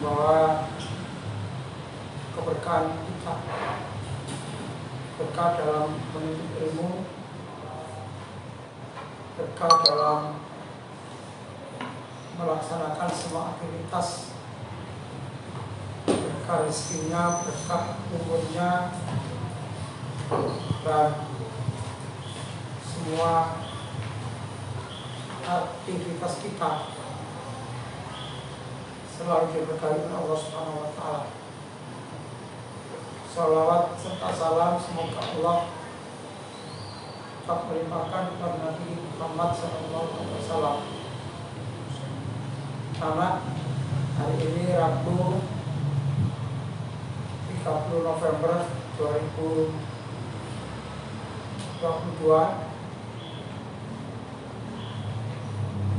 membawa keberkahan kita, berkah dalam menuntut ilmu, berkah dalam melaksanakan semua aktivitas, berkah rezekinya, berkah umurnya, dan semua aktivitas kita selalu diberkahi oleh Allah Subhanahu wa Ta'ala. Salawat serta salam semoga Allah tetap melimpahkan kepada Nabi Muhammad SAW. Karena hari ini Rabu 30 November 2022,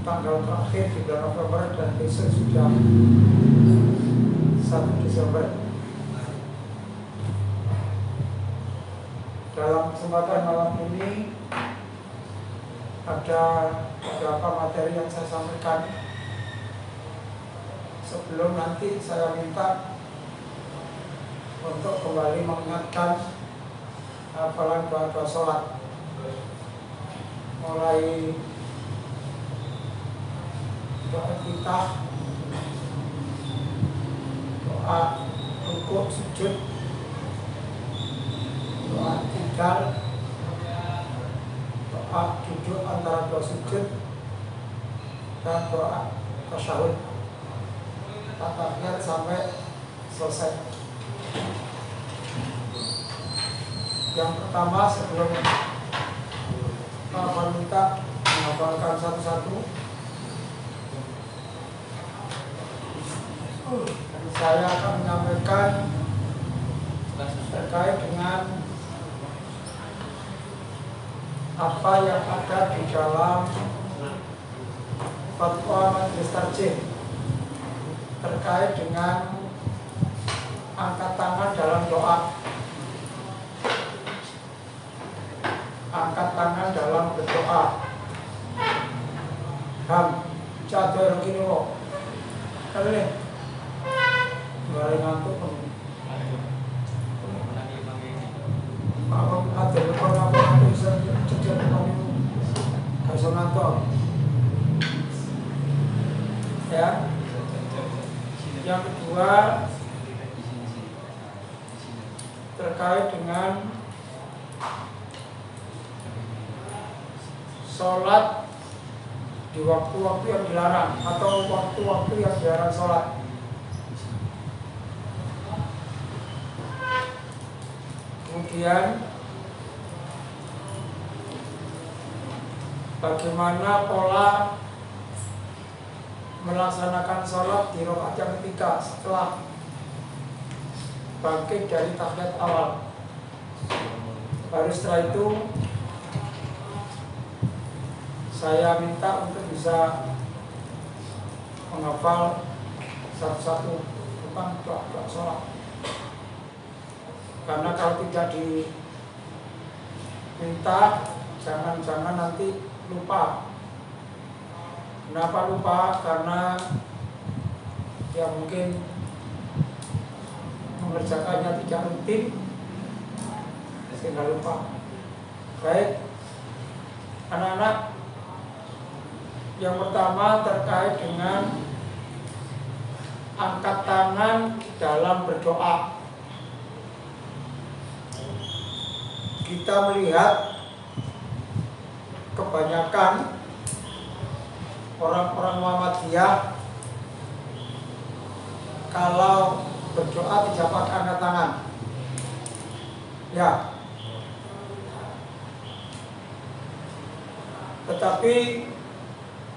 tanggal terakhir di bulan November, dan besok sudah 1 Desember. Dalam kesempatan malam ini ada beberapa materi yang saya sampaikan. Sebelum nanti saya minta untuk kembali mengingatkan hafalan doa-doa sholat, mulai doa kita, doa rukuk sujud, doa tidal, doa duduk antara dua sujud, dan doa tasyahud, tahiyat sampai selesai. Yang pertama, sebelum Pak minta menghafalkan satu-satu, saya akan menyampaikan terkait dengan apa yang ada di dalam fatwa Majelis Tarjih terkait dengan angkat tangan dalam doa, angkat tangan dalam berdoa. Cador gini loh, kali mulai ngantuk pun. Kalau ada lekor apa bisa cecil kamu, gak bisa ngantuk. Ya. Yang kedua terkait dengan sholat di waktu-waktu yang dilarang atau waktu-waktu yang dilarang sholat. Kemudian bagaimana pola melaksanakan sholat di rakaat yang ketiga setelah bangkit dari tahiyat awal. Baru setelah itu saya minta untuk bisa menghafal satu-satu tentang doa-doa sholat. Karena kalau tidak diminta, jangan-jangan nanti lupa. Kenapa lupa? Karena ya mungkin mengerjakannya tidak rutin sehingga lupa. Baik, anak-anak, yang pertama terkait dengan angkat tangan dalam berdoa. Kita melihat kebanyakan orang-orang Muhammadiyah kalau berdoa tidak pakai angkat tangan. Ya. Tetapi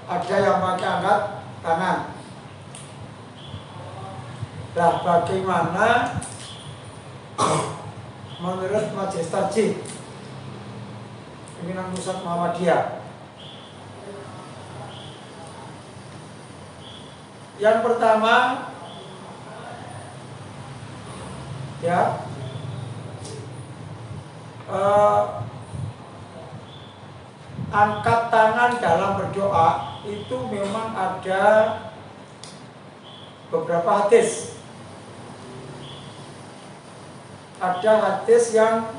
ada yang pakai angkat tangan. Nah, bagaimana menurut Majelis Tarjih Pimpinan Pusat Muhammadiyah? Yang pertama, ya, angkat tangan dalam berdoa itu memang ada beberapa hadis. Ada hadis yang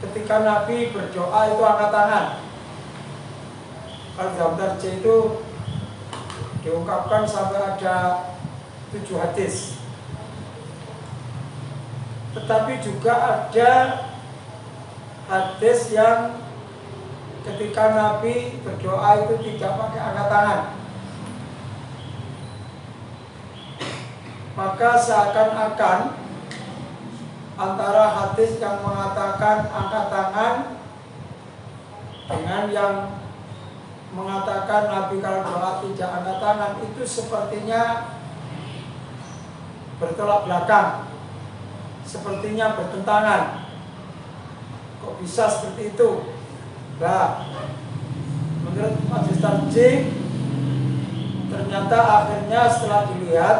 ketika Nabi berdoa itu angkat tangan. Kalau dalam tarjih itu diungkapkan sampai ada 7 hadis. Tetapi juga ada hadis yang ketika Nabi berdoa itu tidak pakai angkat tangan. Maka seakan-akan antara hadis yang mengatakan angkat tangan dengan yang mengatakan Nabi kalau doa tidak angkat tangan itu sepertinya bertolak belakang, sepertinya bertentangan. Kok bisa seperti itu? Nah, menurut Majelis Tarjih, ternyata akhirnya setelah dilihat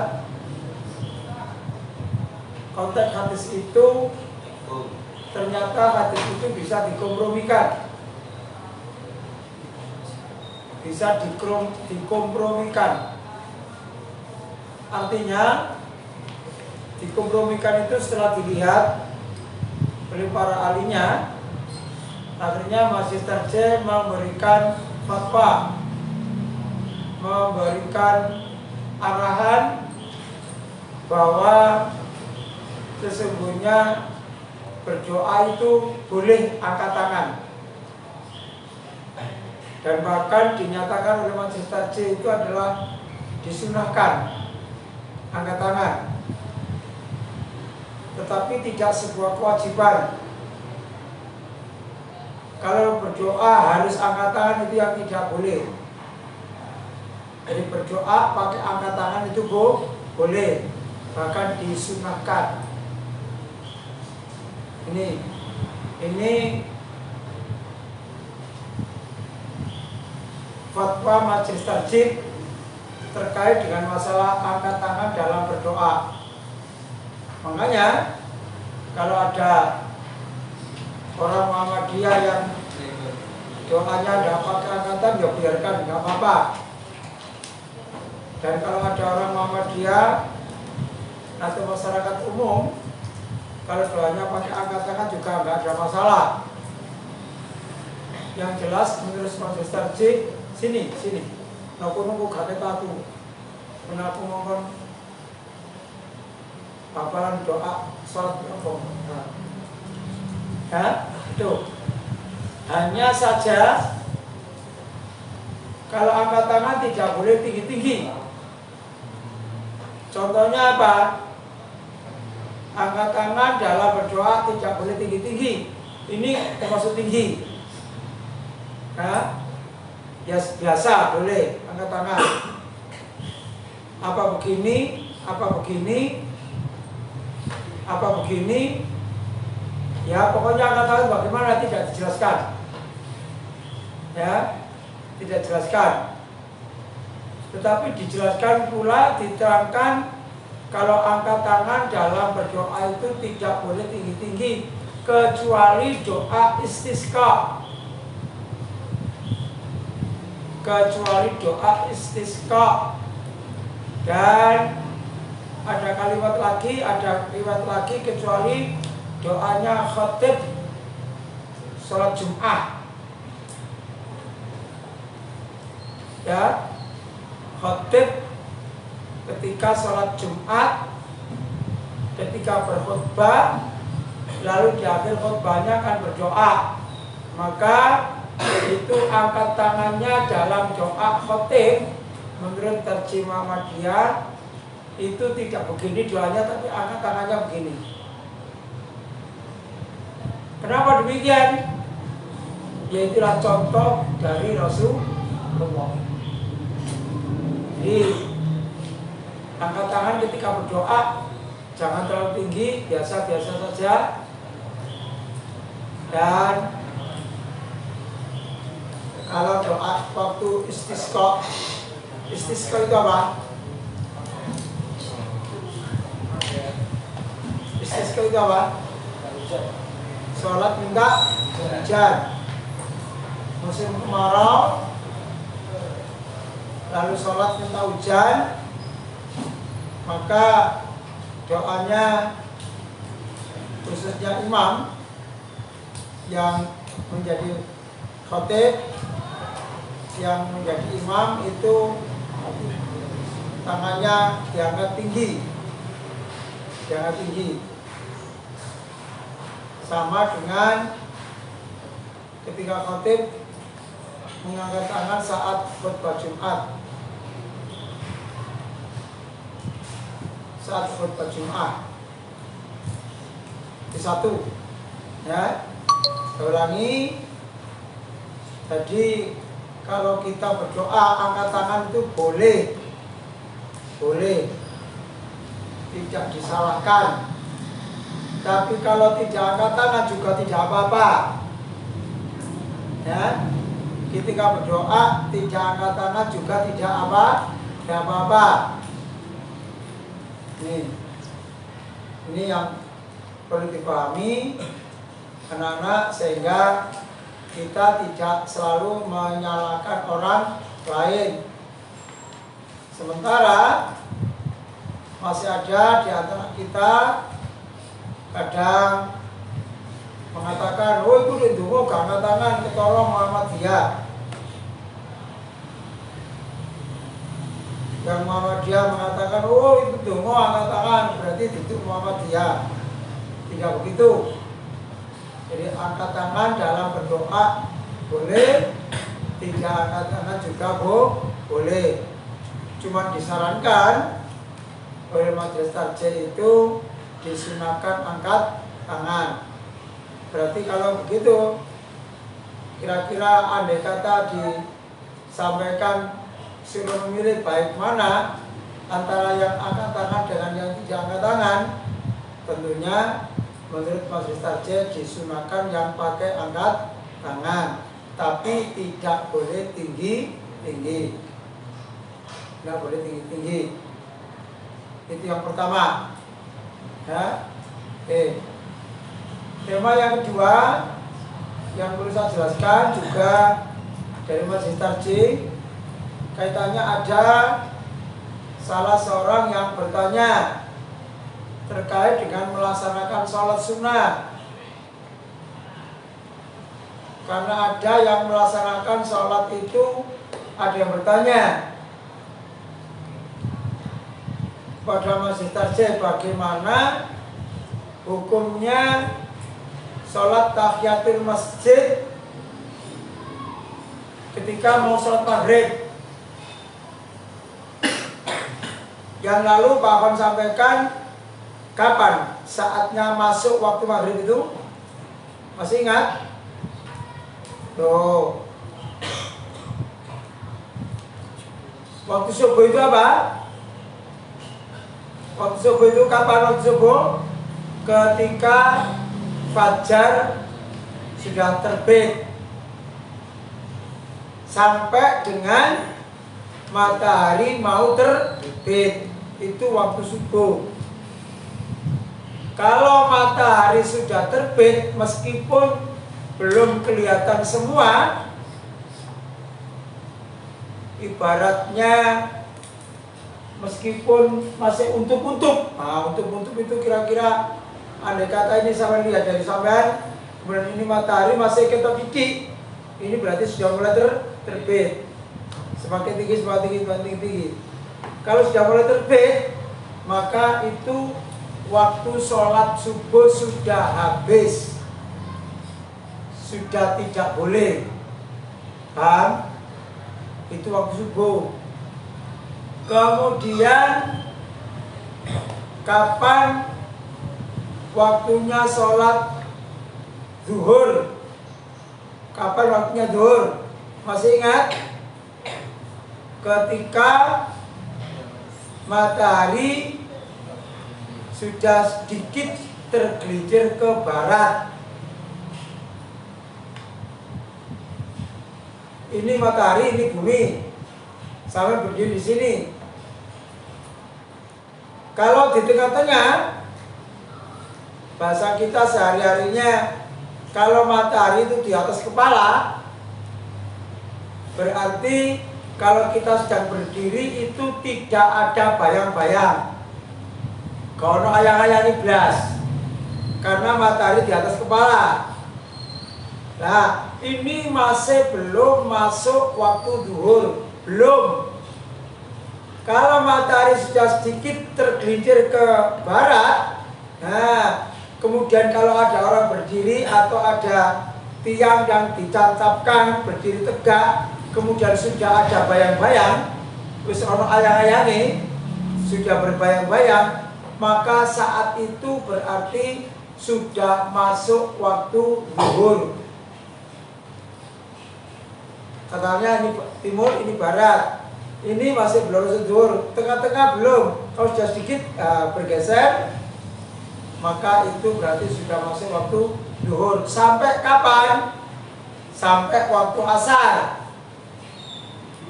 konteks hadis itu, ternyata hadis itu bisa dikompromikan. Bisa dikompromikan. Artinya dikompromikan itu setelah dilihat oleh para ahlinya, akhirnya Majelis Tarjih memberikan fatwa, memberikan arahan bahwa sesungguhnya berdoa itu boleh angkat tangan. Dan bahkan dinyatakan oleh Majelis Tarjih itu adalah disunahkan angkat tangan. Tetapi tidak sebuah kewajiban. Kalau berdoa harus angkat tangan itu yang tidak boleh. Jadi berdoa pakai angkat tangan itu boleh, bahkan disunahkan. Ini fatwa Majelis Tarjih terkait dengan masalah angkat tangan dalam berdoa. Makanya kalau ada orang Muhammadiyah yang doanya tidak pakai angkatan, ya biarkan, nggak apa-apa. Dan kalau ada orang Muhammadiyah atau masyarakat umum, kalau doanya pakai angkat tangan juga nggak ada masalah. Yang jelas menurut Majelis Tarjih, sini, aku nunggu gak aku, aku ngomong hafalan doa sholat berapa? Itu hanya saja kalau angkat tangan tidak boleh tinggi-tinggi. Contohnya apa? Angkat tangan dalam berdoa tidak boleh tinggi-tinggi. Ini termasuk tinggi. Ya biasa boleh angkat tangan. Apa begini? Ya pokoknya angkat tangan bagaimana tidak dijelaskan. Ya, tidak dijelaskan. Tetapi dijelaskan pula, diterangkan kalau angkat tangan dalam berdoa itu tidak boleh tinggi-tinggi kecuali doa istisqa. Dan ada kalimat lagi kecuali doanya khatib sholat Jum'ah. Ya, khatib ketika sholat Jumat, ketika berkhutbah, lalu di akhir khutbahnya akan berdoa, maka itu angkat tangannya dalam doa khatib menurut Tarjih Muhammadiyah itu tidak begini doanya, tapi angkat tangannya begini. Kenapa demikian? Yaitulah contoh dari Rasulullah. Jadi angkat tangan ketika berdoa jangan terlalu tinggi, biasa-biasa saja. Dan kalau doa waktu istisqa itu apa? Istisqa itu apa? Sholat minta hujan. Musim kemarau, lalu sholat minta hujan, maka doanya khususnya imam yang menjadi khotib, yang menjadi imam itu tangannya diangkat tinggi, sama dengan ketika khotib mengangkat tangan saat khutbah Jumat. Di satu, ya. Saya ulangi. Jadi kalau kita berdoa angkat tangan itu boleh, tidak disalahkan. Tapi kalau tidak angkat tangan juga tidak apa-apa, ya. Ketika berdoa tidak angkat tangan juga tidak apa-apa. Ini yang perlu dipahami anak-anak, sehingga kita tidak selalu menyalahkan orang lain. Sementara masih ada di antara kita kadang mengatakan, oh itu dindungu gak angkat tangan, ketolong Muhammadiyah. Yang Muhammadiyah mengatakan, oh itu dindungu angkat tangan, berarti itu Muhammadiyah. Tidak begitu. Jadi angkat tangan dalam berdoa boleh, tidak angkat tangan juga boleh. Cuma disarankan oleh Majelis Tarjih itu disunahkan angkat tangan. Berarti kalau begitu, kira-kira andai kata disampaikan suruh memilih baik mana antara yang angkat tangan dengan yang tidak angkat tangan, tentunya menurut Majelis Tarjih disunahkan yang pakai angkat tangan, tapi tidak boleh tinggi-tinggi. Tidak boleh tinggi-tinggi. Itu yang pertama. Ya. Oke. Tema yang kedua yang perlu saya jelaskan juga dari Majelis Tarjih, kaitannya ada salah seorang yang bertanya terkait dengan melaksanakan sholat sunnah. Karena ada yang melaksanakan sholat itu, ada yang bertanya pada Majelis Tarjih bagaimana hukumnya sholat tahiyatul masjid ketika mau sholat maghrib. Yang lalu Pak Afan sampaikan kapan saatnya masuk waktu maghrib itu? Masih ingat? Tuh. Waktu subuh itu apa? Waktu subuh itu kapan waktu subuh? Ketika fajar sudah terbit sampai dengan matahari mau terbit, itu waktu subuh. Kalau matahari sudah terbit meskipun belum kelihatan semua, ibaratnya meskipun masih untup-untup. Nah, untup-untup itu kira-kira andai kata ini sampai lihat dari sampean, kemudian ini matahari masih ketok-ketok, ini berarti sudah mulai terbit. Semakin tinggi, semakin tinggi. Kalau sudah mulai terbit, maka itu waktu sholat subuh sudah habis, sudah tidak boleh. Paham? Itu waktu subuh. Kemudian kapan waktunya sholat zuhur? Kapan waktunya zuhur? Masih ingat? Ketika matahari sudah sedikit tergelincir ke barat. Ini matahari, ini bumi. Sampai berdiri di sini. Kalau di tengah-tengah, bahasa kita sehari-harinya, kalau matahari itu di atas kepala, berarti kalau kita sedang berdiri itu tidak ada bayang-bayang. Kalau ayang-ayang blas, karena matahari di atas kepala. Nah, ini masih belum masuk waktu zuhur, belum. Kalau matahari sudah sedikit tergelincir ke barat, nah, kemudian kalau ada orang berdiri atau ada tiang yang ditancapkan berdiri tegak, kemudian sudah ada bayang-bayang, wis ono ayang-ayange, sudah berbayang-bayang, maka saat itu berarti sudah masuk waktu zuhur. Katanya ini timur, ini barat. Ini masih belum zuhur, tengah-tengah belum. Kalau sudah sedikit bergeser, maka itu berarti sudah masuk waktu zuhur. Sampai kapan? Sampai waktu asar.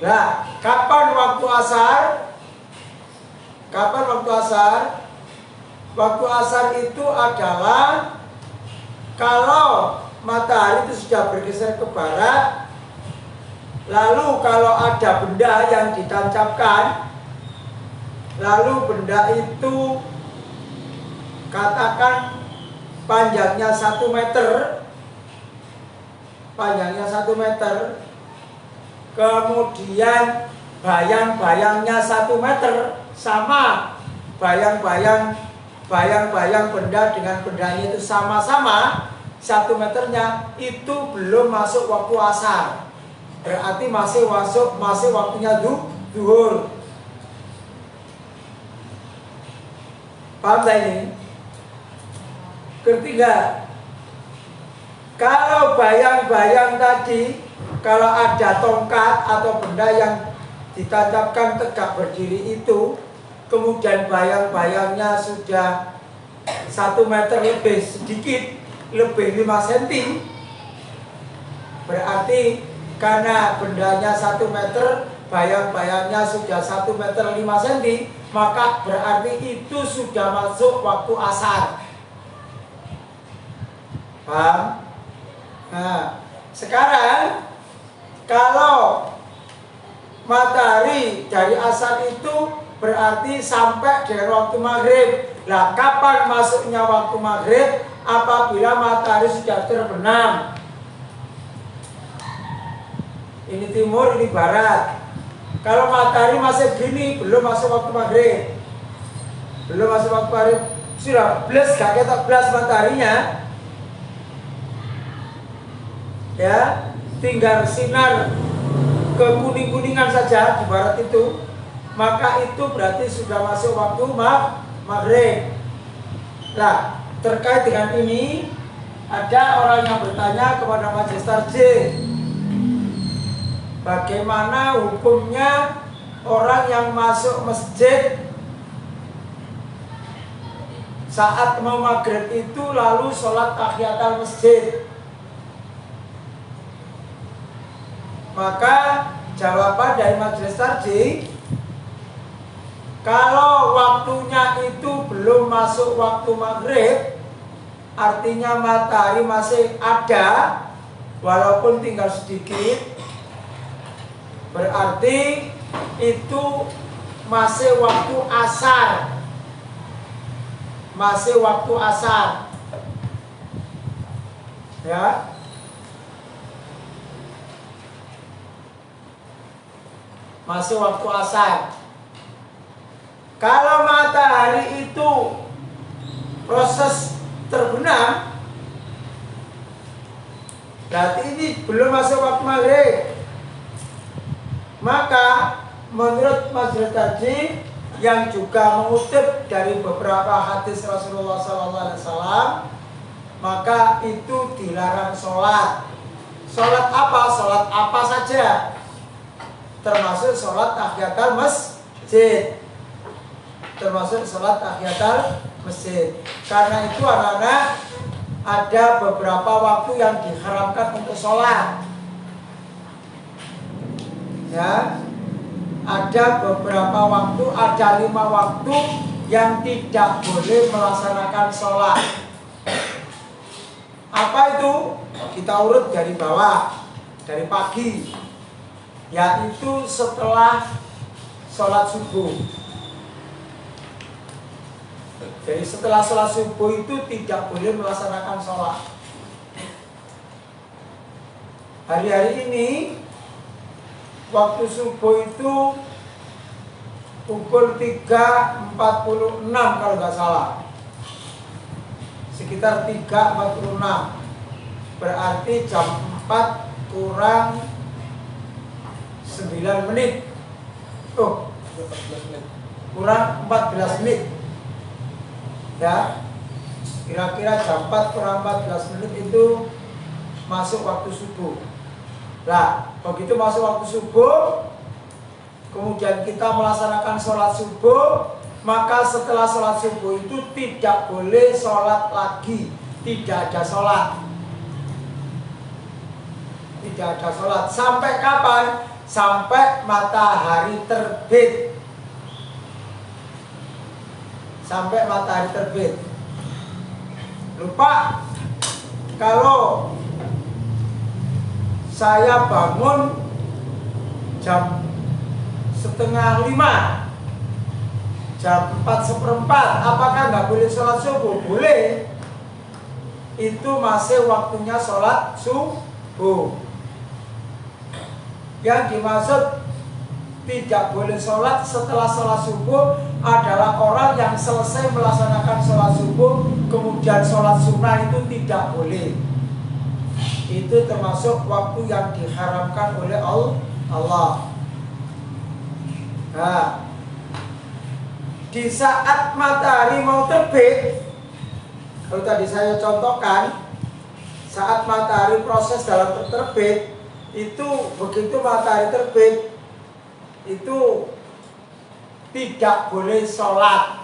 Nah, kapan waktu asar? Kapan waktu asar? Waktu asar itu adalah kalau matahari itu sudah bergeser ke barat, lalu kalau ada benda yang ditancapkan, lalu benda itu katakan panjangnya 1 meter, kemudian bayang-bayangnya 1 meter, sama bayang-bayang benda dengan bendanya itu sama-sama 1 meternya, itu belum masuk waktu asar. Berarti masih waktunya zuhur. Paham tak ini? Ketiga, kalau bayang-bayang tadi, kalau ada tongkat atau benda yang ditancapkan tegak berdiri itu, kemudian bayang-bayangnya sudah 1 meter lebih sedikit, lebih 5 cm, berarti karena bendanya 1 meter, bayang-bayangnya sudah 1 meter 5 cm, maka berarti itu sudah masuk waktu asar. Paham? Nah, sekarang kalau matahari dari asar itu berarti sampai dengan waktu maghrib. Nah, kapan masuknya waktu maghrib? Apabila matahari sudah terbenam. Ini timur, ini barat. Kalau matahari masih gini, belum masuk waktu maghrib. Belum masuk waktu maghrib. Sudah blas, gak ketok blas mataharinya. Ya, tinggal sinar ke kuning-kuningan saja di barat itu, maka itu berarti sudah masuk waktu maghrib. Nah, terkait dengan ini ada orang yang bertanya kepada Majelis Tarjih, bagaimana hukumnya orang yang masuk masjid saat mau maghrib itu lalu sholat tahiyatul masjid? Maka jawaban dari Majelis Tarjih, kalau waktunya itu belum masuk waktu maghrib, artinya matahari masih ada walaupun tinggal sedikit, berarti itu masih waktu asar. Masih waktu asar. Ya. Masih waktu asar. Kalau matahari itu proses terbenam, berarti ini belum masuk waktu maghrib. Maka menurut Majelis Tarjih yang juga mengutip dari beberapa hadis Rasulullah SAW, maka itu dilarang sholat. Sholat apa? Sholat apa saja, termasuk sholat tahiyatul masjid. Termasuk sholat tahiyatul masjid. Karena itu anak-anak, ada beberapa waktu yang diharamkan untuk sholat. Ya, ada beberapa waktu, ada 5 waktu yang tidak boleh melaksanakan sholat. Apa itu? Kita urut dari bawah, dari pagi, yaitu setelah sholat subuh. Jadi setelah sholat subuh itu tidak boleh melaksanakan sholat. Hari-hari ini waktu subuh itu pukul 3.46 kalau nggak salah, sekitar 3.46, berarti jam 4 kurang 9 menit. Oh, 14 menit. Kurang 14 menit. Ya, kira-kira jam 4 kurang 14 menit itu masuk waktu subuh. Nah, begitu masuk waktu subuh, kemudian kita melaksanakan sholat subuh, maka setelah sholat subuh itu tidak boleh sholat lagi, tidak ada sholat. Tidak ada sholat. Sampai kapan? Sampai matahari terbit. Sampai matahari terbit. Lupa, kalau saya bangun jam 4:30, jam 4:15, apakah nggak boleh sholat subuh? Boleh. Itu masih waktunya sholat subuh. Yang dimaksud tidak boleh sholat setelah sholat subuh adalah orang yang selesai melaksanakan sholat subuh kemudian sholat sunnah, itu tidak boleh. Itu termasuk waktu yang diharamkan oleh Allah. Nah, di saat matahari mau terbit, kalau tadi saya contohkan, saat matahari proses dalam terbit, itu begitu matahari terbit, itu tidak boleh sholat.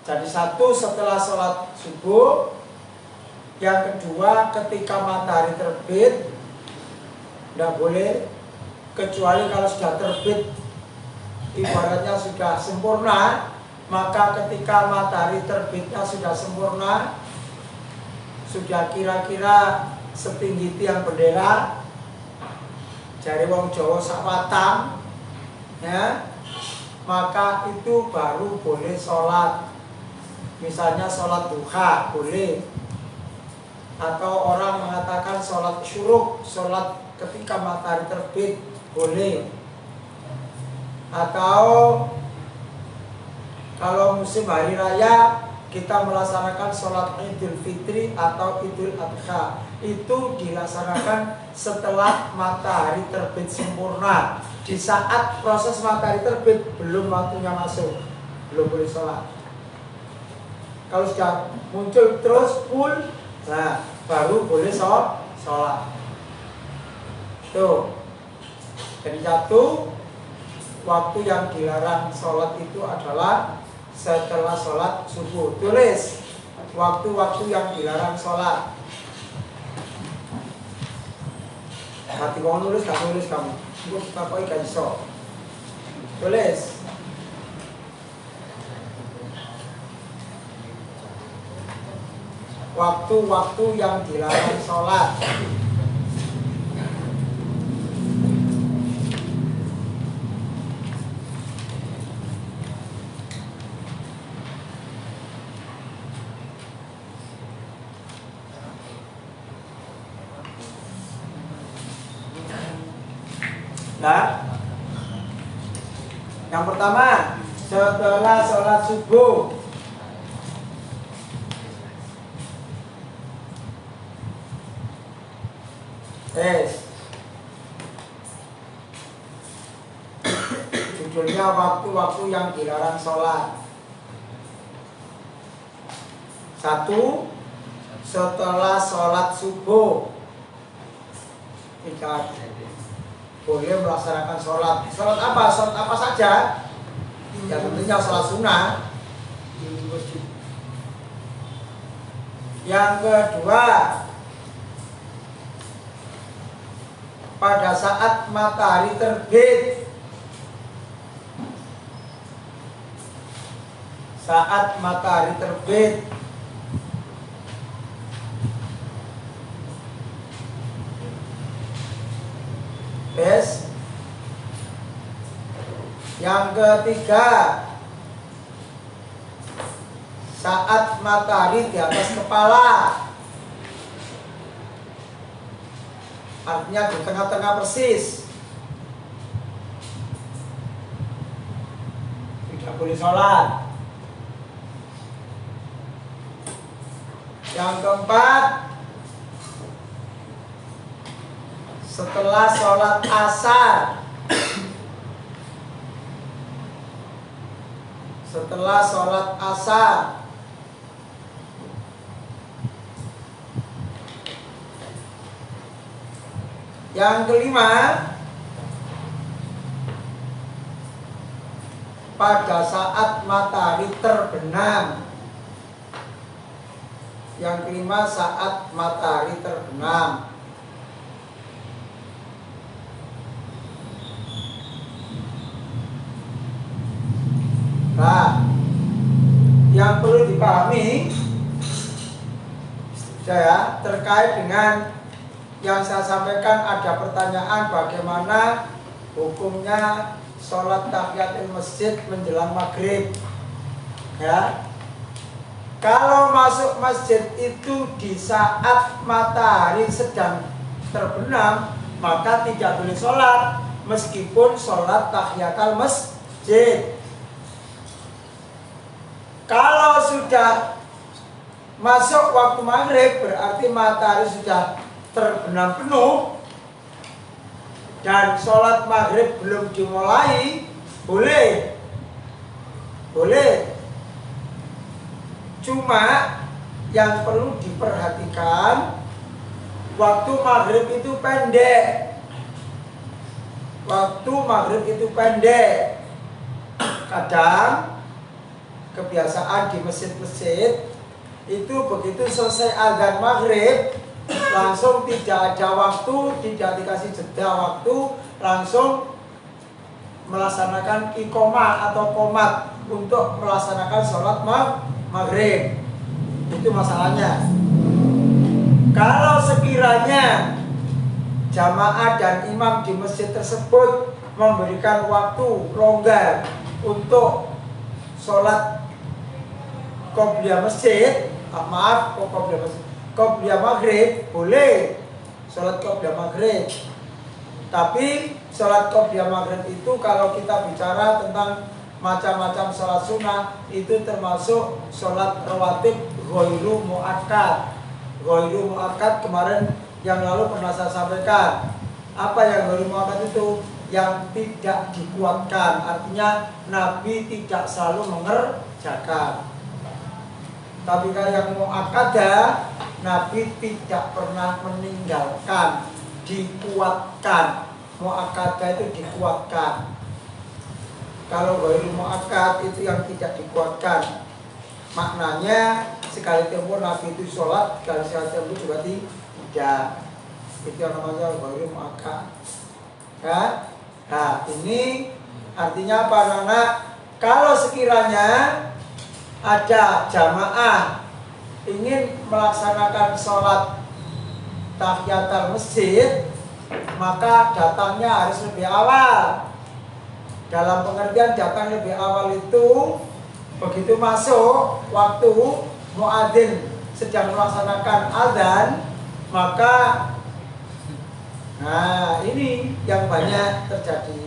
Jadi satu, setelah sholat subuh. Yang kedua, ketika matahari terbit tidak boleh, kecuali kalau sudah terbit ibaratnya sudah sempurna. Maka ketika matahari terbitnya sudah sempurna, sudah kira-kira setinggi tiang bendera, jari wong Jawa sakwatang, ya, maka itu baru boleh sholat. Misalnya sholat duha boleh, atau orang mengatakan sholat syuruk, sholat ketika matahari terbit boleh. Atau kalau musim hari raya kita melaksanakan sholat Idul Fitri atau Idul Adha, itu dilaksanakan setelah matahari terbit sempurna. Di saat proses matahari terbit belum waktunya masuk, belum boleh sholat. Kalau sudah muncul terus full, nah baru boleh sholat. Tuh. Jadi satu, waktu yang dilarang sholat itu adalah setelah sholat subuh. Tulis waktu-waktu yang dilarang sholat. Hati kamu nulis, gak nulis kamu. Gue pakai gak iso. Tulis. Waktu-waktu yang dilarang sholat. Nah, yang pertama, setelah sholat subuh. Judulnya waktu-waktu yang dilarang sholat. Satu, setelah sholat subuh. Kita boleh melaksanakan sholat. Sholat apa? Sholat apa saja? Ya tentunya sholat sunnah. Yang kedua, pada saat matahari terbit. Saat matahari terbit. Yes. Yang ketiga, saat matahari di atas kepala. Artinya di tengah-tengah persis. Tidak boleh sholat. Yang keempat, setelah sholat asar. Setelah sholat asar. Yang kelima, pada saat matahari terbenam. Yang kelima, saat matahari terbenam. Nah, yang perlu dipahami saya terkait dengan yang saya sampaikan, ada pertanyaan bagaimana hukumnya sholat tahiyatul masjid menjelang maghrib. Ya, kalau masuk masjid itu di saat matahari sedang terbenam, maka tidak boleh sholat meskipun sholat tahiyatul masjid. Kalau sudah masuk waktu maghrib, berarti matahari sudah terbenam penuh dan sholat maghrib belum dimulai, boleh. Cuma yang perlu diperhatikan, waktu maghrib itu pendek. Kadang kebiasaan di masjid-masjid itu begitu selesai azan maghrib langsung tidak ada waktu, tidak dikasih jeda waktu, langsung melaksanakan iqomah atau qomat untuk melaksanakan sholat maghrib. Itu masalahnya. Kalau sekiranya jamaah dan imam di masjid tersebut memberikan waktu longgar untuk sholat qobliyah masjid, qobliyah maghrib, boleh sholat qobliyah maghrib. Tapi sholat qobliyah maghrib itu kalau kita bicara tentang macam-macam sholat sunnah, itu termasuk sholat rawatib ghairu muakkad. Ghairu muakkad kemarin yang lalu pernah saya sampaikan. Apa yang ghairu muakkad itu? Yang tidak dikuatkan, artinya Nabi tidak selalu mengerjakan. Tapi kalau yang muakkadah, Nabi tidak pernah meninggalkan, dikuatkan. Muakkadah itu dikuatkan. Kalau ghairu muakkad itu yang tidak dikuatkan. Maknanya sekali tempur Nabi itu sholat, sekali tempur juga tidak. Itu yang namanya ghairu muakkad. Ya? Nah, ini artinya apa anak-anak? Kalau sekiranya ada jamaah ingin melaksanakan sholat tahiyatul masjid, maka datangnya harus lebih awal. Dalam pengertian datang lebih awal itu begitu masuk waktu muadzin sedang melaksanakan azan, maka nah ini yang banyak terjadi.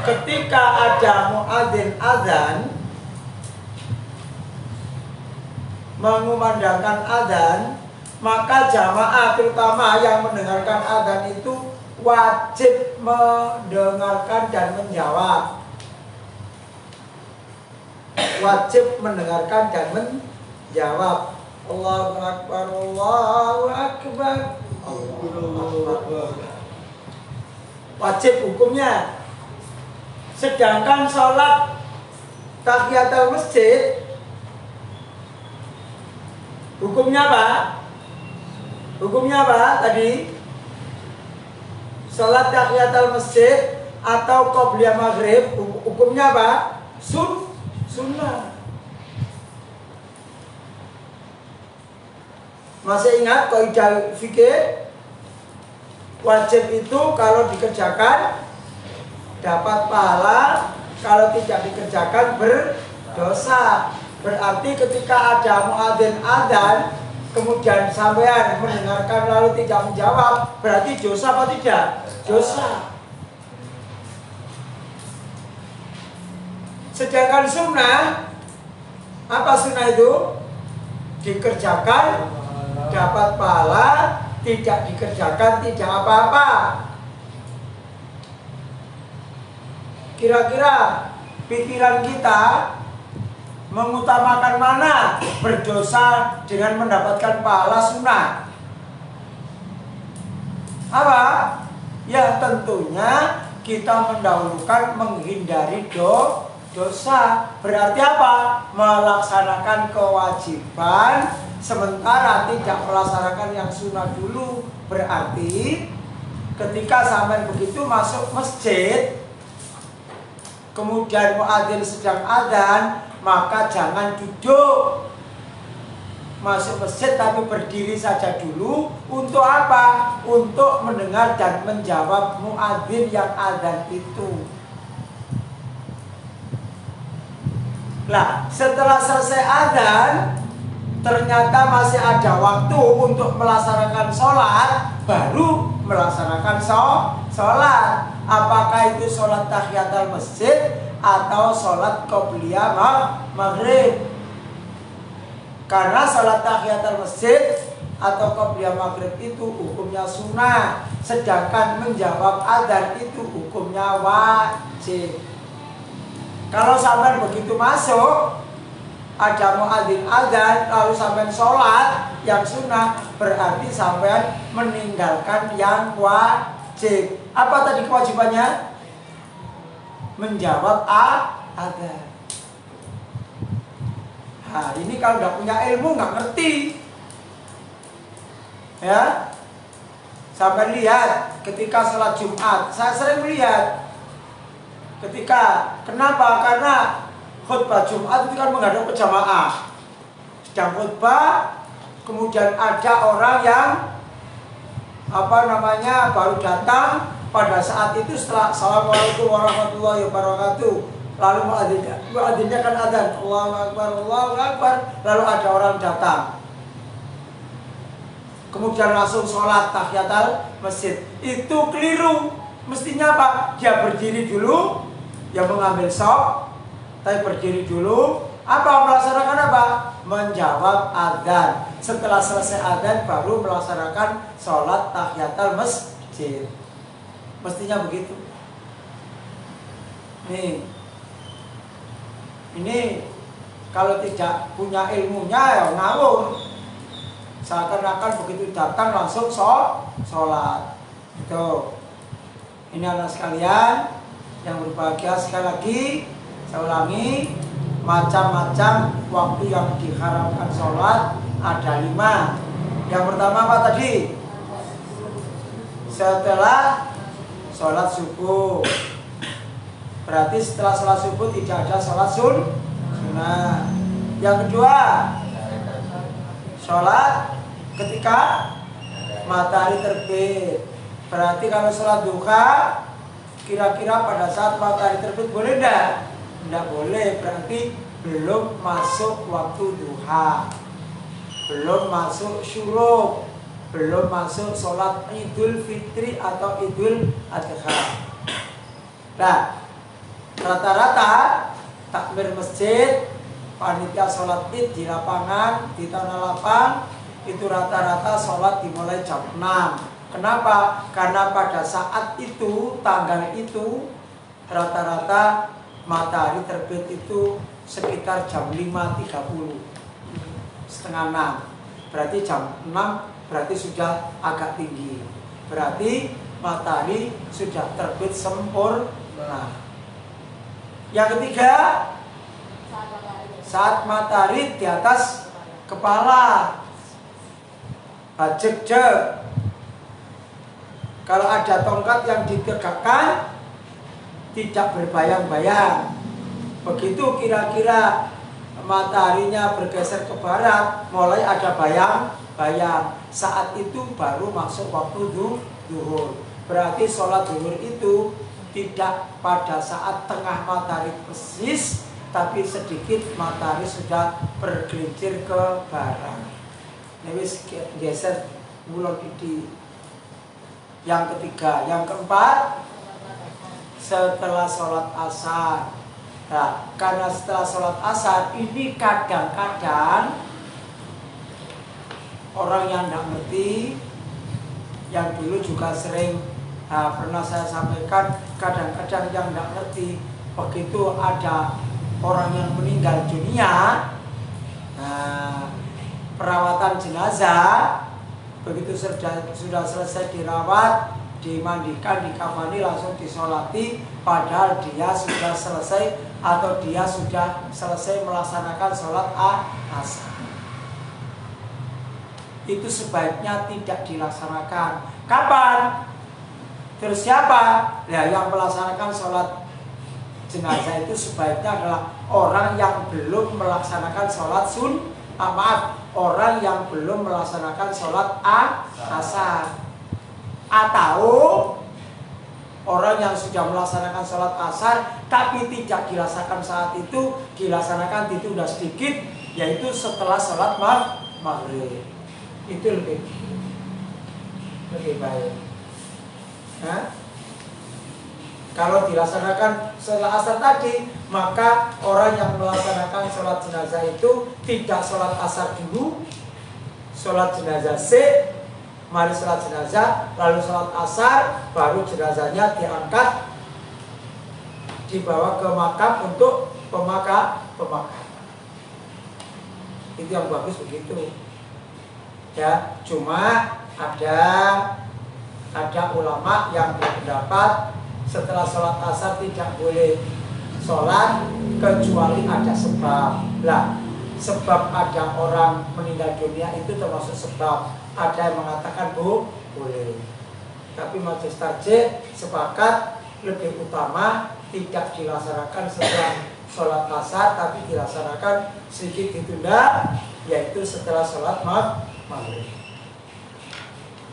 Ketika ada muadzin azan mengumandangkan azan, maka jamaah terutama yang mendengarkan azan itu wajib mendengarkan dan menjawab. Wajib mendengarkan dan menjawab. Allahu Akbar, Allahu Akbar, Allahu Akbar. Wajib hukumnya. Sedangkan sholat tahiyatul masjid hukumnya apa? Hukumnya apa tadi? Sholat tahiyatul masjid atau qobliyah maghrib hukumnya apa? Sunnah. Masih ingat kaidah fikih? Wajib itu kalau dikerjakan dapat pahala, kalau tidak dikerjakan berdosa. Berarti ketika ada muadzin adzan, kemudian sampean mendengarkan lalu tidak menjawab, berarti dosa apa tidak? Dosa. Sedangkan sunnah, apa sunnah itu? Dikerjakan dapat pahala, tidak dikerjakan tidak apa-apa. Kira-kira pikiran kita mengutamakan mana? Berdosa dengan mendapatkan pahala sunnah? Apa? Ya tentunya kita mendahulukan menghindari dosa. Berarti apa? Melaksanakan kewajiban sementara tidak melaksanakan yang sunnah dulu. Berarti ketika sampai begitu masuk masjid, kemudian muadzin sedang adzan, maka jangan duduk. Masuk masjid tapi berdiri saja dulu. Untuk apa? Untuk mendengar dan menjawab muadzin yang adzan itu. Nah, setelah selesai adzan, ternyata masih ada waktu untuk melaksanakan sholat, baru melaksanakan sholat. Apakah itu sholat tahiyatul masjid atau sholat qobliyah maghrib? Karena sholat tahiyatul masjid atau qobliyah maghrib itu hukumnya sunnah, sedangkan menjawab adzan itu hukumnya wajib. Kalau sampai begitu masuk, ada muadzin adzan lalu sampai sholat yang sunnah, berarti sampai meninggalkan yang wajib. Apa tadi kewajibannya? Menjawab adzan. Nah, ini kalau nggak punya ilmu nggak ngerti, ya. Sampai lihat ketika sholat Jumat, saya sering melihat. Kenapa? Karena khutbah Jumat itu kan menghadap ke jamaah. Sedang khutbah, kemudian ada orang yang baru datang pada saat itu setelah Assalamualaikum warahmatullahi wabarakatuh. Lalu muadzinnya kan adzan, Allahu Akbar, Allahu Akbar. Lalu ada orang datang, kemudian langsung sholat tahiyatul masjid. Itu keliru. Mestinya apa? Dia berdiri dulu, dia mengambil sok, tapi berdiri dulu. Apa melaksanakan apa? Menjawab adzan. Setelah selesai adzan baru melaksanakan sholat tahiyatul masjid. Mestinya begitu. Ini kalau tidak punya ilmunya ya ngawur. Seakan-akan begitu datang langsung sholat. Itu. Ini anak sekalian yang berbahagia, sekali lagi saya ulangi, macam-macam waktu yang diharamkan sholat ada 5. Yang pertama apa tadi? Setelah sholat subuh. Berarti setelah sholat subuh tidak ada sholat sunnah. Yang kedua, sholat ketika matahari terbit. Berarti kalau sholat duha, kira-kira pada saat matahari terbit boleh enggak? Enggak boleh, berarti belum masuk waktu duha, belum masuk syuruk, belum masuk sholat Idul Fitri atau Idul Adha. Nah, rata-rata takbir masjid, panitia sholat id di lapangan, di tanah lapang, itu rata-rata sholat dimulai jam 6. Kenapa? Karena pada saat itu, tanggal itu, rata-rata matahari terbit itu sekitar jam 5.30, setengah 6. Berarti jam 6 berarti sudah agak tinggi. Berarti matahari sudah terbit sempurna. Yang ketiga, saat matahari di atas kepala, bajek-jek. Kalau ada tongkat yang ditegakkan, tidak berbayang-bayang. Begitu kira-kira mataharinya bergeser ke barat, mulai ada bayang-bayang. Saat itu baru masuk waktu zuhur. Berarti sholat zuhur itu tidak pada saat tengah matahari persis, tapi sedikit matahari sudah bergelincir ke barat. Ini geser mulai di yang ketiga. Yang keempat, setelah sholat asar. Nah, karena setelah sholat asar ini kadang-kadang orang yang tidak ngerti, yang dulu juga sering pernah saya sampaikan, kadang-kadang yang tidak ngerti, begitu ada orang yang meninggal dunia, perawatan jenazah, begitu sudah selesai dirawat, dimandikan, dikafani, langsung disolati, padahal dia sudah selesai atau dia sudah selesai melaksanakan sholat asar. Itu sebaiknya tidak dilaksanakan. Kapan? Terus siapa? Ya, yang melaksanakan sholat jenazah itu sebaiknya adalah orang yang belum melaksanakan sholat orang yang belum melaksanakan sholat asar, atau orang yang sudah melaksanakan sholat asar tapi tidak dilaksanakan saat itu, dilaksanakan itu sudah sedikit, yaitu setelah sholat maghrib. Itu lebih baik. Kalau dilaksanakan sholat asar tadi, maka orang yang melaksanakan sholat jenazah itu tidak sholat asar dulu, sholat jenazah mari sholat jenazah, lalu sholat asar, baru jenazahnya diangkat, dibawa ke makam untuk pemakaman. Itu yang bagus begitu. Ya, cuma ada ulama yang berpendapat setelah sholat asar tidak boleh sholat kecuali ada sebab. Lah, sebab ada orang meninggal dunia itu termasuk sebab. Ada yang mengatakan boleh. Tapi majelis tarjih sepakat lebih utama tidak dilaksanakan setelah sholat asar, tapi dilaksanakan sedikit ditunda, yaitu setelah sholat maghrib.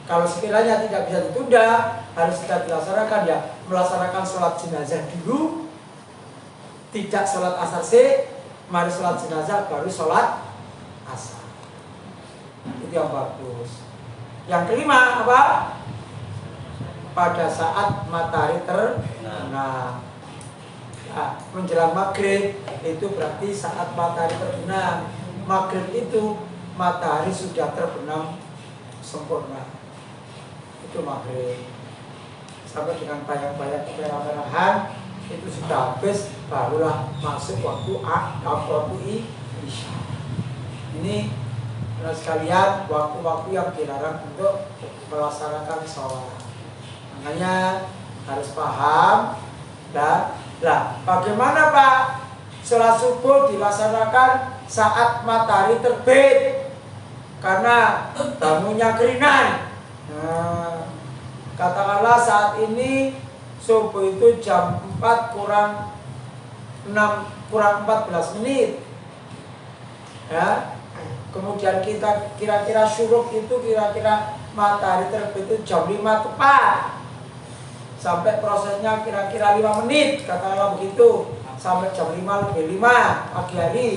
Kalau sekiranya tidak bisa ditunda, harus tidak dilaksanakan, ya melaksanakan sholat jenazah dulu, tidak sholat asar mari sholat jenazah baru sholat asar. Itu yang bagus. Yang kelima apa? Pada saat matahari terbenam. Nah, menjelang maghrib itu berarti saat matahari terbenam. Maghrib itu matahari sudah terbenam sempurna. Itu maghrib. Sampai dengan bayang-bayang kemerah-merahan itu sudah habis, barulah masuk waktu isya. Ini sekalian waktu-waktu yang dilarang untuk melaksanakan sholat. Makanya harus paham. Dan bagaimana Pak? Sholat subuh dilaksanakan saat matahari terbit karena bangunnya keringan. Katakanlah saat ini subuh itu jam 4 kurang 14 menit. Ya. Kemudian kita kira-kira syuruk itu kira-kira matahari terbit itu jam 5 tepat. Sampai prosesnya kira-kira 5 menit, katakanlah begitu. Sampai jam 5 lebih 5 pagi hari.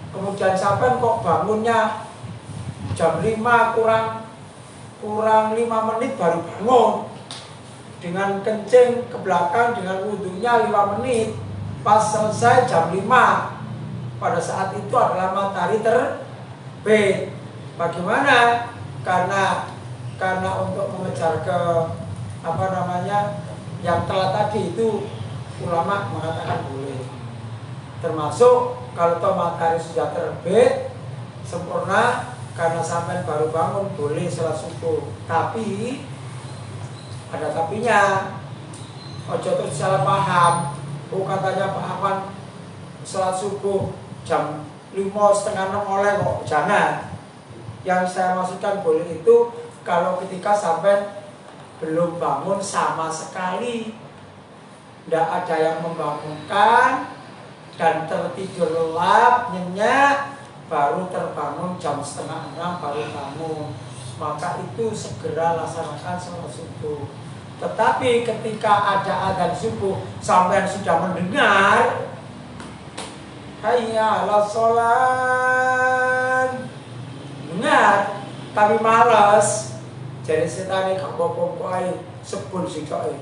Kemudian sampai kok bangunnya jam 5 kurang 5 menit baru bangun. Dengan kencing ke belakang dengan wudhunya 5 menit. Pas selesai jam 5. Pada saat itu adalah matahari terbit. Bagaimana? Karena untuk mengejar ke yang telat tadi itu ulama mengatakan boleh. Termasuk kalau matahari sudah terbit sempurna karena sampai baru bangun boleh sholat subuh. Tapi ada tapinya. Ojo terus salah paham. Katanya Pak Afwan sholat subuh jam 5:30 oleh kok. Jangan. Yang saya maksudkan boleh itu kalau ketika sampai belum bangun sama sekali, tidak ada yang membangunkan dan tertidur lelap nyenyak, baru terbangun jam 5:30 baru bangun, maka itu segera laksanakan sholat subuh. Tetapi ketika ada adzan subuh sampai sudah mendengar hayya 'alas sholat. Benar, tapi malas. Jadi setan gak apa-apa ae sebul sikoke.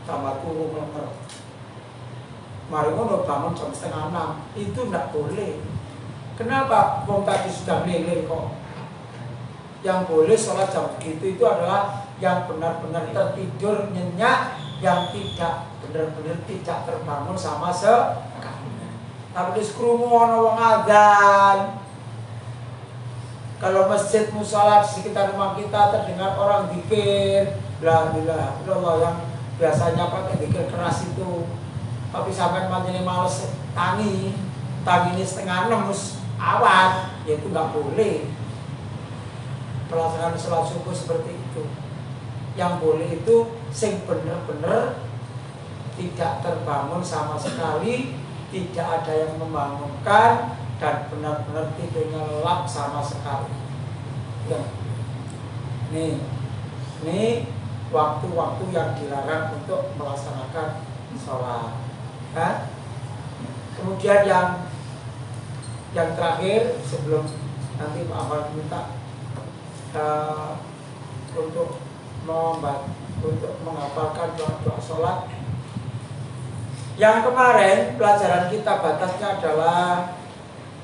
Tambah turu meler. Mari ngono bangun jam 5:30. Itu ndak boleh. Kenapa? Wong tadi sudah meleleh kok. Yang boleh sholat jam begitu itu adalah yang benar-benar tertidur nyenyak, yang tidak benar-benar tidak terbangun sama sekali. Tapi di krungu ana wong adzan. Kalau masjid musala di sekitar rumah kita terdengar orang zikir, la ilaha illallah yang biasanya pakai zikir keras itu. Tapi sampai manjene males tangi ini 5:30 awat, ya itu nggak boleh. Pelaksanaan sholat subuh seperti itu. Yang boleh itu sing bener-bener tidak terbangun sama sekali, tidak ada yang membangunkan, dan benar-benar tidurnya lelap sama sekali. Ya. Ini waktu-waktu yang dilarang untuk melaksanakan sholat. Kan? Kemudian yang terakhir sebelum nanti Pak Ahmad minta untuk menghafalkan doa-doa sholat. Yang kemarin pelajaran kita batasnya adalah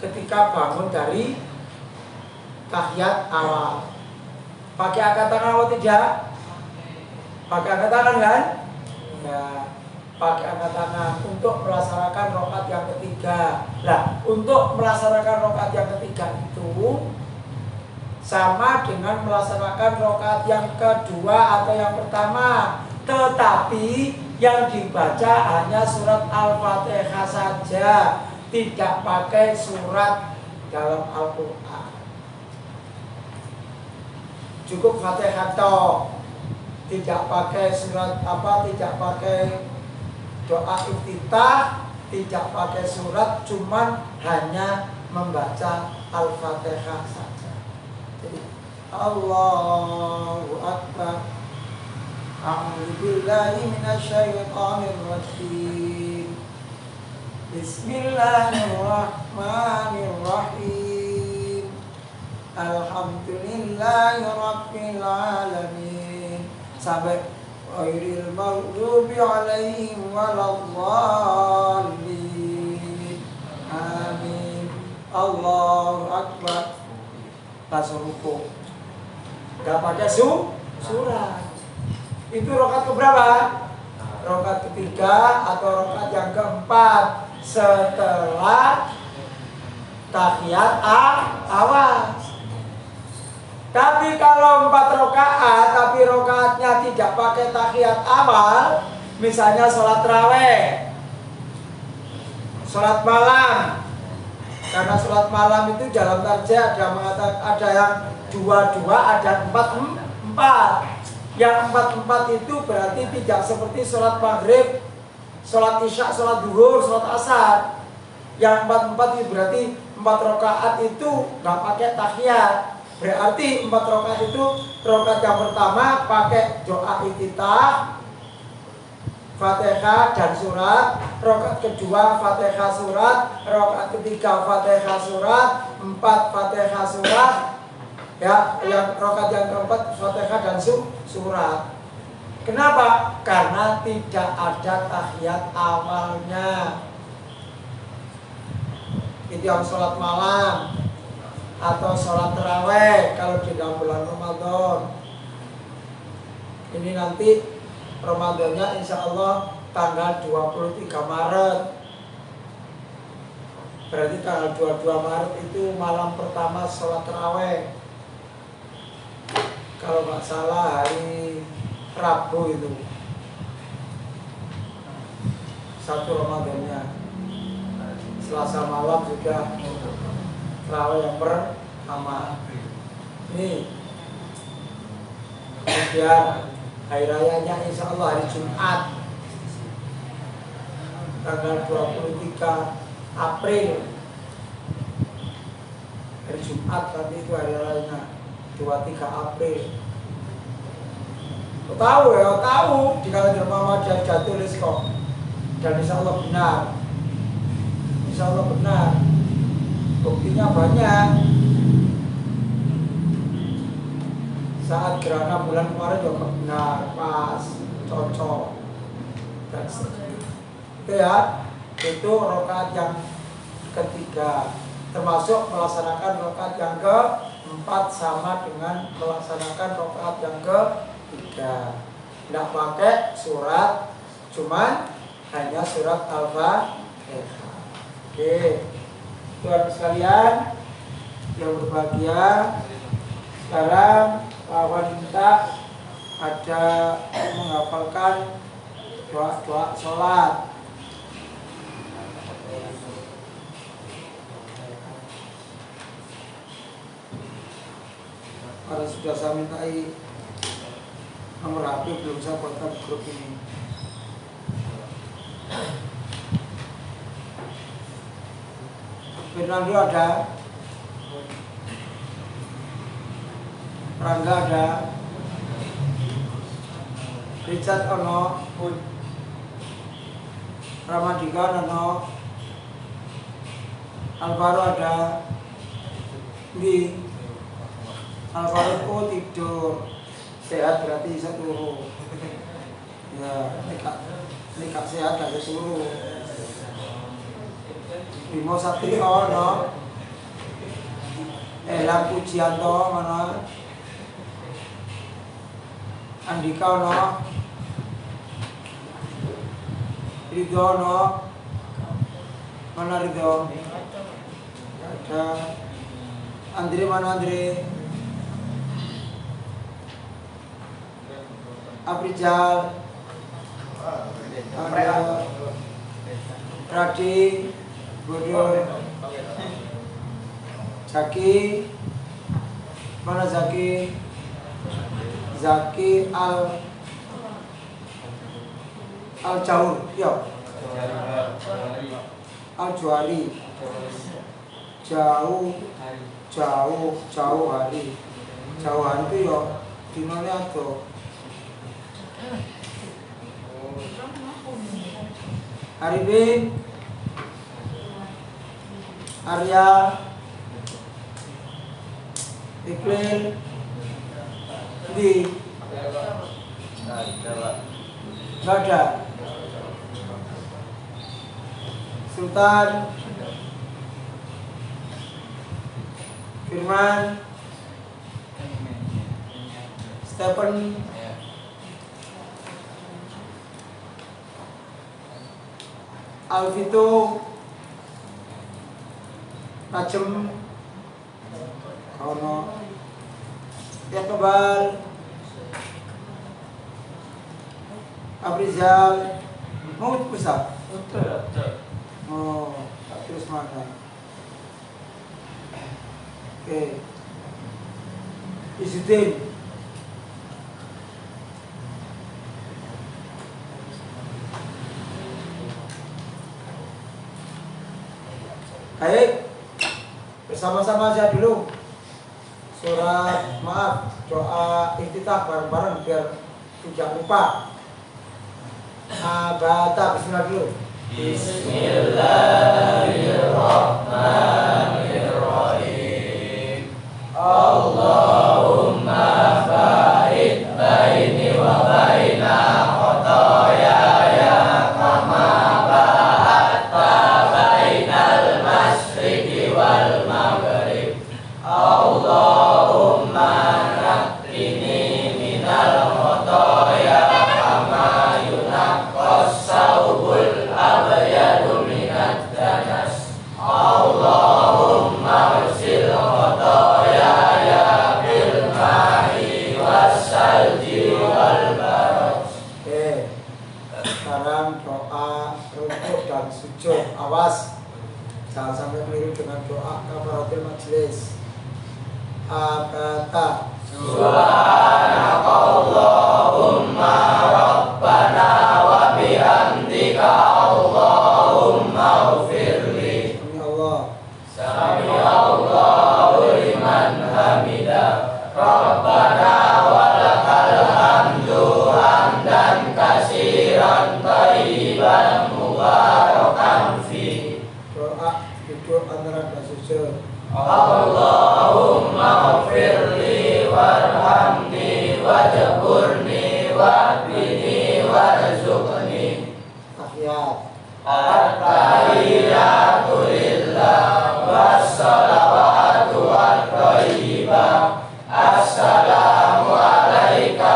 ketika bangun dari tahiyat awal. Pakai angkat tangan atau tidak? Pakai angkat tangan kan? Ya, pakai angkat tangan untuk melaksanakan rakaat yang ketiga. Nah, untuk melaksanakan rakaat yang ketiga itu sama dengan melaksanakan rakaat yang kedua atau yang pertama, tetapi yang dibaca hanya surat Al-Fatihah saja, tidak pakai surat dalam Al-Quran. Cukup Fatihah toh, tidak pakai surat tidak pakai doa iftitah, tidak pakai surat, cuman hanya membaca Al-Fatihah saja. Jadi Allahu Akbar. A'udzu billahi minasyaitonir rajim. Bismillahirrahmanirrahim. Alhamdulillahi rabbil alamin. Sampai ghairil maghdubi 'alaihim waladdallin. Amin. Allahu Akbar. Langsung ruku. Enggak pakai surat. Itu rakaat keberapa? Rakaat ketiga atau rakaat yang keempat setelah tahiyat awal. Tapi kalau 4 rakaat tapi rakaatnya tidak pakai tahiyat awal, misalnya sholat tarawih, sholat malam. Karena sholat malam itu dalam tarjih ada mengatakan ada yang 2-2, ada 4-4. Yang 4-4 itu berarti tidak seperti sholat maghrib, sholat isya, sholat duhur, sholat asar. Yang 4-4 itu berarti 4 rakaat itu nggak pakai tahiyat. Berarti 4 rakaat itu rakaat yang pertama pakai doa iftitah, Fatihah dan surat, rakaat kedua Fatihah surat, rakaat ketiga Fatihah surat, 4 Fatihah surat, ya, yang rakaat yang keempat Fatihah dan surat. Kenapa? Karena tidak ada tahiyat awalnya. Itu yang sholat malam atau sholat tarawih kalau di dalam bulan Ramadan. Ini nanti Ramadannya insya Allah tanggal 23 Maret. Berarti tanggal 22 Maret itu malam pertama sholat tarawih. Kalau nggak salah hari Rabu itu 1 Ramadannya. Selasa malam juga tarawih yang pertama. Ini kemudian hari rayanya insya Allah hari Jumat tanggal 23 April. Hari Jumat tadi itu hari rayanya 23 April. Tahu ya, tahu di kalender Muhammadiyah sudah tulis kok. Dan insya Allah benar. insya Allah benar. Buktinya banyak. Saat gerhana bulan kemarin juga benar, pas, cocok. Itu ya, itu rakaat yang ketiga, termasuk melaksanakan rakaat yang keempat sama dengan melaksanakan rakaat yang ketiga. Tidak pakai surat, cuman hanya surat Al-Fatihah. Oke, Tuhan sekalian yang berbahagia, sekarang wanita ada menghafalkan doa-doa sholat. Karena sudah saya mintai nomor HP, belum saya buatkan grup ini. Fernando ada, Rangga ada, Richard ono, Ramadika ono, Alvaro ada, di Alvaro tidur, sehat berarti bisa turu. Ya, ini kak sehat gak disuruh. Bimo Satrio ono, Elang Pujianto ono, Andika ono, Ridho ono, mana Ridho? Ada. Andre mana Andre? Abrijal, ada Radi, Bodoh, Zaki, mana Zaki? Zaki Al Jaur, ya. Al Juali, jauh hari itu ya dimana tuh? Arifin, Arya, Iqlil, di nggak ada. Sultan, Firman, Stephen, Alvito, Najem, ono, yang kebal, Abrizal, mau besar? Oh, terus mana? Oke, Izudin, baik, bersama-sama aja dulu. Surat maaf, doa iftitah bareng-bareng biar tidak lupa. Baca bismillah dulu. Bismillahirrahmanirrahim. Allahumma ba'id baini wa baina khotoyaya kama ba'adta bainal masyriqi wal maghrib. Allahumma naqqini minal khotoya kama yunaqqas saubul abyadu minad danas. Allahumma ursil khotoyaya bil ma'i wassalji wal barad. Oke, sekarang doa rukuk dan sujud. Awas, jangan sampai keliru dengan doa kafaratul majlis. Abata Subhanakallahumma rabbana wa bihamdika Allahumma ufirli. Sami Allahu liman hamidah. Rabbana walakal hamdu hamdan katsiran thayyiban mubarakan fi. Doa At-tahiyatu lillah wassalawatu wat-thayyibah. Assalamu alaika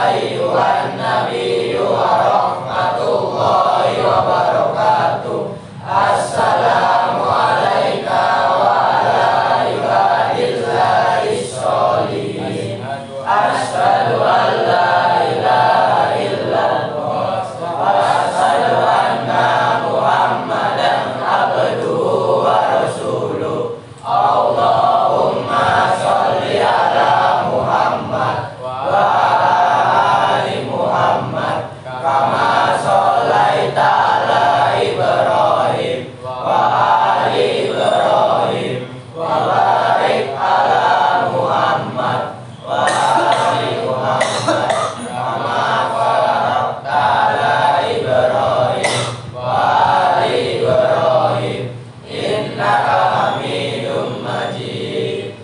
ayyuhan nabiyyu wa rahmatullahi wa barakatuh. Assalamu alaika wa ala ibadillahi sholihin. Asyhadu an la ilaha illallah wa asyhadu anna Muhammadan abduhu wa rasuluh. Allahumma sholli ala Muhammad wa ala ali Muhammad kama shallaita ala Ibrahim wa ali Ibrahim wa barik ala Muhammad wa ali Muhammad kama barakta ala Ibrahim wa ali Ibrahim innaka Hamidum Majid.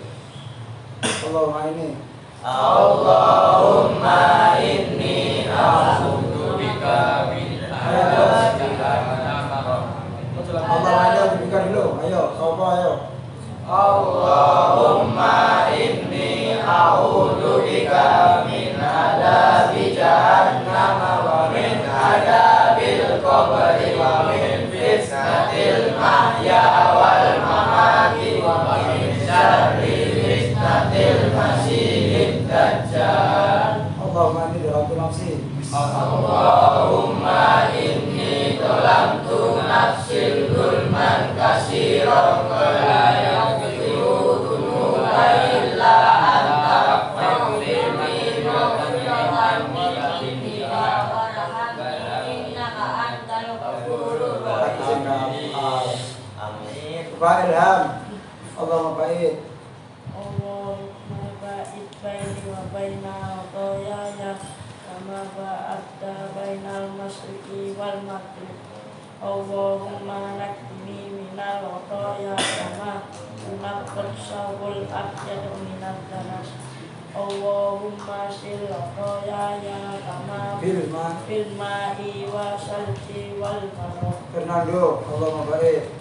Allahumma Allahumma inni ini a'udzu bika min adzabi Allah aja diberikan dulu. Ayo, coba ayo. Allahumma inni a'udzu bika min adzabi jahannam wa min adzabil qabri wa min fitnatil mahya wal mamati wa min syarri fitnatil masiihid dajjal. Allahumma ini dalam nafsi. Allahumma inni zalamtu nafsi zulman katsiran wa la yaghfiru dzunuba illa anta faghfirli innaka antal ghafurur rahim. Amin. Pak Ilham. Allahumma baik. Allahumma ba'id baini wa baina khotoyaya kama ba'adta bainal masyriqi wal maghrib. Allahumma naqqini minal khotoya kama tunaqqas sawul abyad minad danas. Allahumma sil khotoyaya kama Firman. fil ma'i wa salji wal barad. Fernando. Allahumma baik.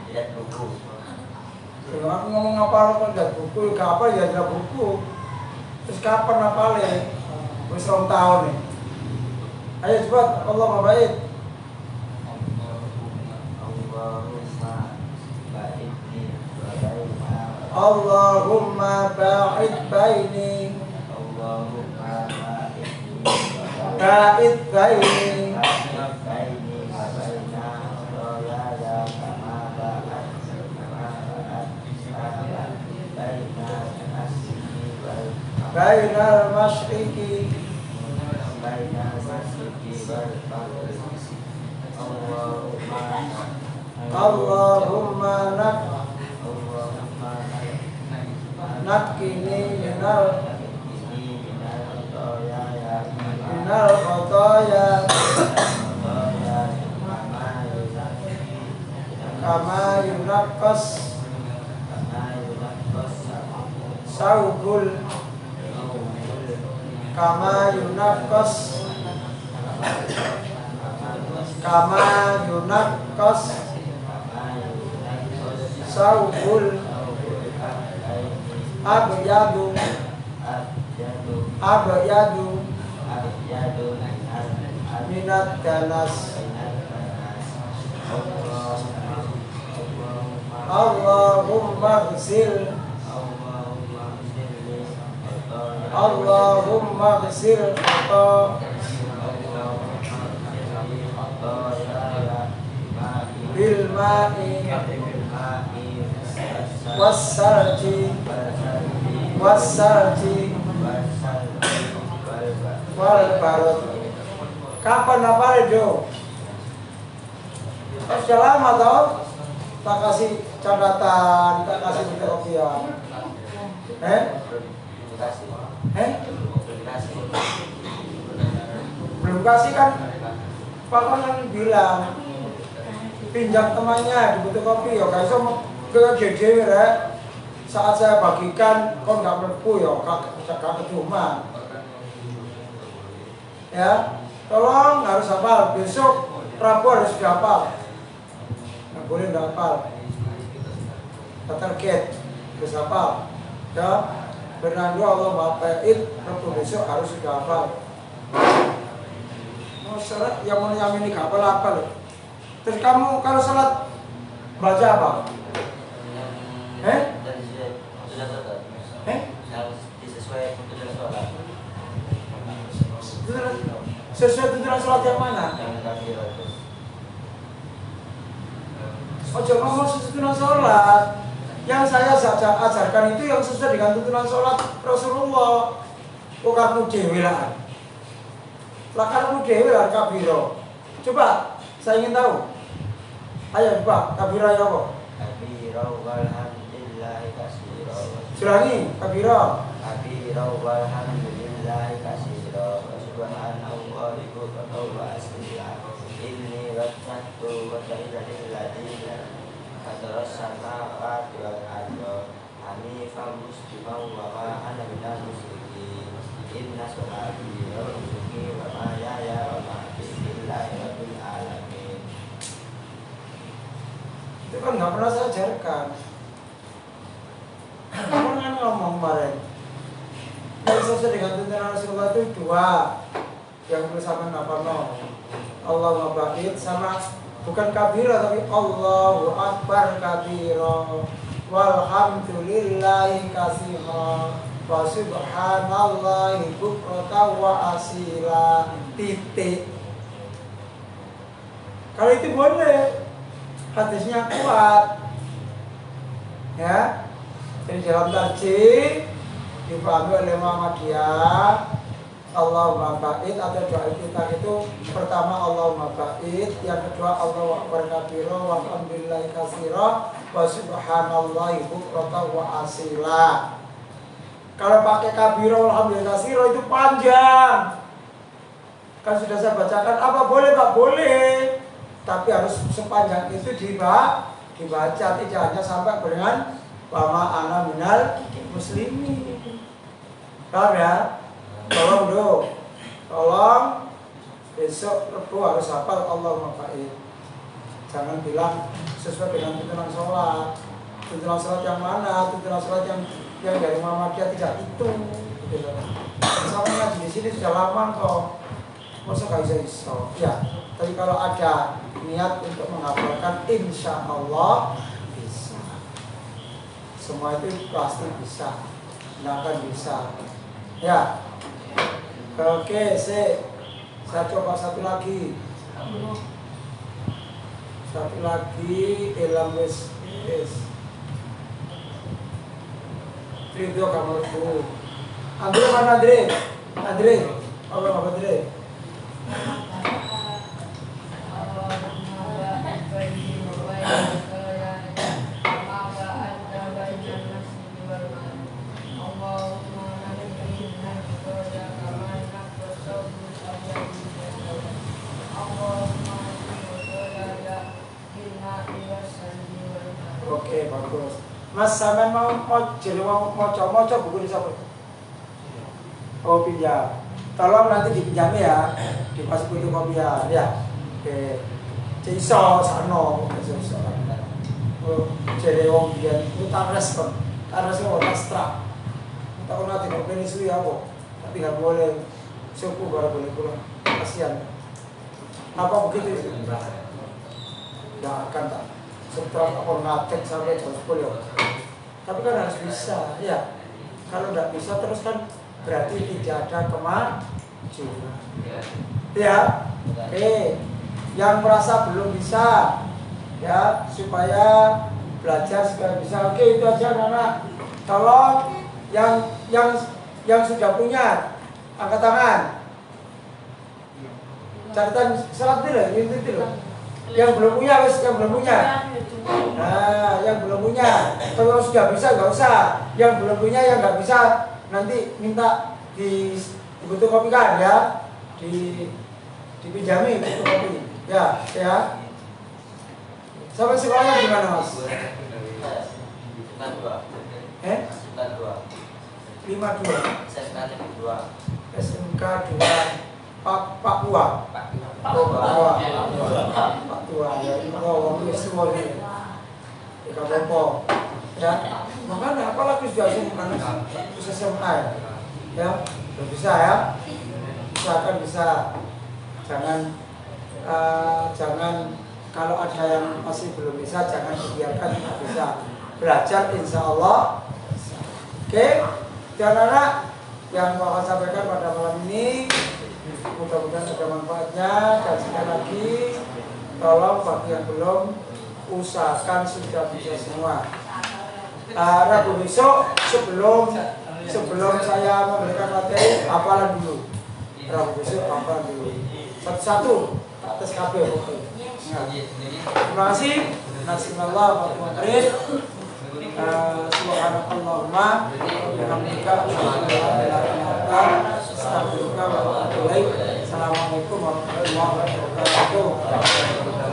Lihat buku. Kalau aku ngomong apa kok lihat buku, gak apa ya lihat buku. Terus kapan apalnya? Wis 2 tahun nih. Ayo cepat, Allahumma baik. Allahumma ba'id baini Ba'id baini. Bainal masyriqi Allahumma naqqini minal khotoya kama yunaqqas saubul kama yunaqqas saubul abyadu minat danas. Allahumma ghsil bil ma'i wassalji wal barad. Kapan apa itu? Sudah lama toh? Tak kasih catatan, tak kasih fotokopian. Belum kasih kan? Pak kan bilang pinjam temannya di fotokopi ya, guys, ke JJ ya. Saat saya bagikan, kok nggak melepuh ya, kak kecuma. Ya, tolong harus hafal. Besok Rabu harus dihafal. Nggak boleh nggak hafal. Target harus hafal. Ya, Bernardo Allah Bapait Rabu besok harus sudah hafal. Mau syarat yang mau ini hafal loh. Terus kamu kalau salat baca apa? Sesuai tuntunan sholat yang mana? Ojo ngomong sesuai tuntunan sholat. Yang saya ajarkan itu yang sesuai dengan tuntunan sholat Rasulullah. Kamu dewi lah. Lah kamu dewi lah kabiro. Coba, saya ingin tahu. Ayo coba, kabiro ya apa? Kabiro walhamdulillahi katsira. Ulangi, kabiro. Kabiro walhamdulillahi katsira. Subhanallahi wa asila. Inni wajjahtu wajhiya lilladzina fatara samawati wal arda hanifan musliman wa ma ana minal musyrikin. Inna sholati wa nusuki wa mahyaya wa mamati lillahi rabbil alamin. Itu kan nggak pernah saya ajarkan. Kamu kan ngomong kemarin. Yang sesuai dengan tuntunan Rasulullah itu dua. Yang bersama nama Allah Mabait sama bukan kabira tapi Allahu Akbar kabira walhamdulillahi katsira wa subhanallahi bukratan wa asila titik. Kalau itu boleh, hadisnya kuat, ya. Jadi dalam tarjih dipahami oleh Muhammadiyah. Allahumma ba'id atau doa kita itu pertama Allahumma ba'id, yang kedua Allahu akbar kabira walhamdulillahi katsira wa subhanallahi bukratan wa asila. Kalau pakai kabira walhamdulillahi katsira itu panjang. Kan sudah saya bacakan, apa boleh Pak? Boleh. Tapi harus sepanjang itu dibaca, tidak hanya sampai dengan wa ma ana minal muslimin. Paham ya? Tolong dong, tolong besok Rebu harus hafal Allahumma ba'id. Jangan bilang sesuai dengan tuntunan sholat. Tuntunan sholat yang mana? Tuntunan sholat yang dari Muhammadiyah tidak itu. Sama ngaji di sini sudah lama kok. Masa gak bisa? Ya, tapi kalau ada niat untuk menghafalkan, insya Allah bisa. Semua itu pasti bisa, tidak akan bisa. Ya. Oke, saya coba satu lagi. Satu lagi dalam wis. Ridho kamarku. Andre mana Andre? Andre, apa Andre? Oke, bagus. Mas sampean mau jadi mau coba buku di siapa? Oh, pinjam. Tolong nanti dipinjami ya. Di pas fotokopi ya. Oke. Ciso sano. Oh, jadi wong biyen itu tares kon. Tares kok ekstra. Tak pernah tidak penisi ya kok. Tapi nggak boleh suku baru boleh pulang. Kasihan. Apa begitu? Nggak akan tak. Setelah aku ngatek sampai jam 10. Tapi kan harus bisa, ya. Kalau nggak bisa terus kan berarti tidak ada kemajuan. Ya, oke. Yang merasa belum bisa, ya supaya belajar supaya bisa. Oke, itu aja anak. Tolong yang sudah punya angkat tangan. Catatan salat itu loh. Yang belum punya, yang belum punya. Nah, yang belum punya, kalau sudah bisa nggak usah. Yang belum punya, yang nggak bisa nanti minta difotokopikan ya, dipinjami fotokopi. Ya. Sampai sekolahnya gimana Mas? 52. 52. SMK 2. SMK 2. Papua. Papua ya itu orang semua ini tidak apa ya makanya apalagi sudah anak SMA ya belum bisa ya usahakan bisa jangan kalau ada yang masih belum bisa jangan dibiarkan tidak bisa belajar insya Allah. Oke dan anak yang mau saya sampaikan pada malam ini mudah-mudahan ada manfaatnya dan sekali lagi tolong bagi yang belum usahakan sudah bisa semua. Rabu besok sebelum saya memberikan materi hafalan dulu. Rabu besok hafalan dulu satu-satu atas KB. Terima kasih. Nasionallah wa muharid. Subhanallahumma bihamdika Assalamualaikum warahmatullahi wabarakatuh.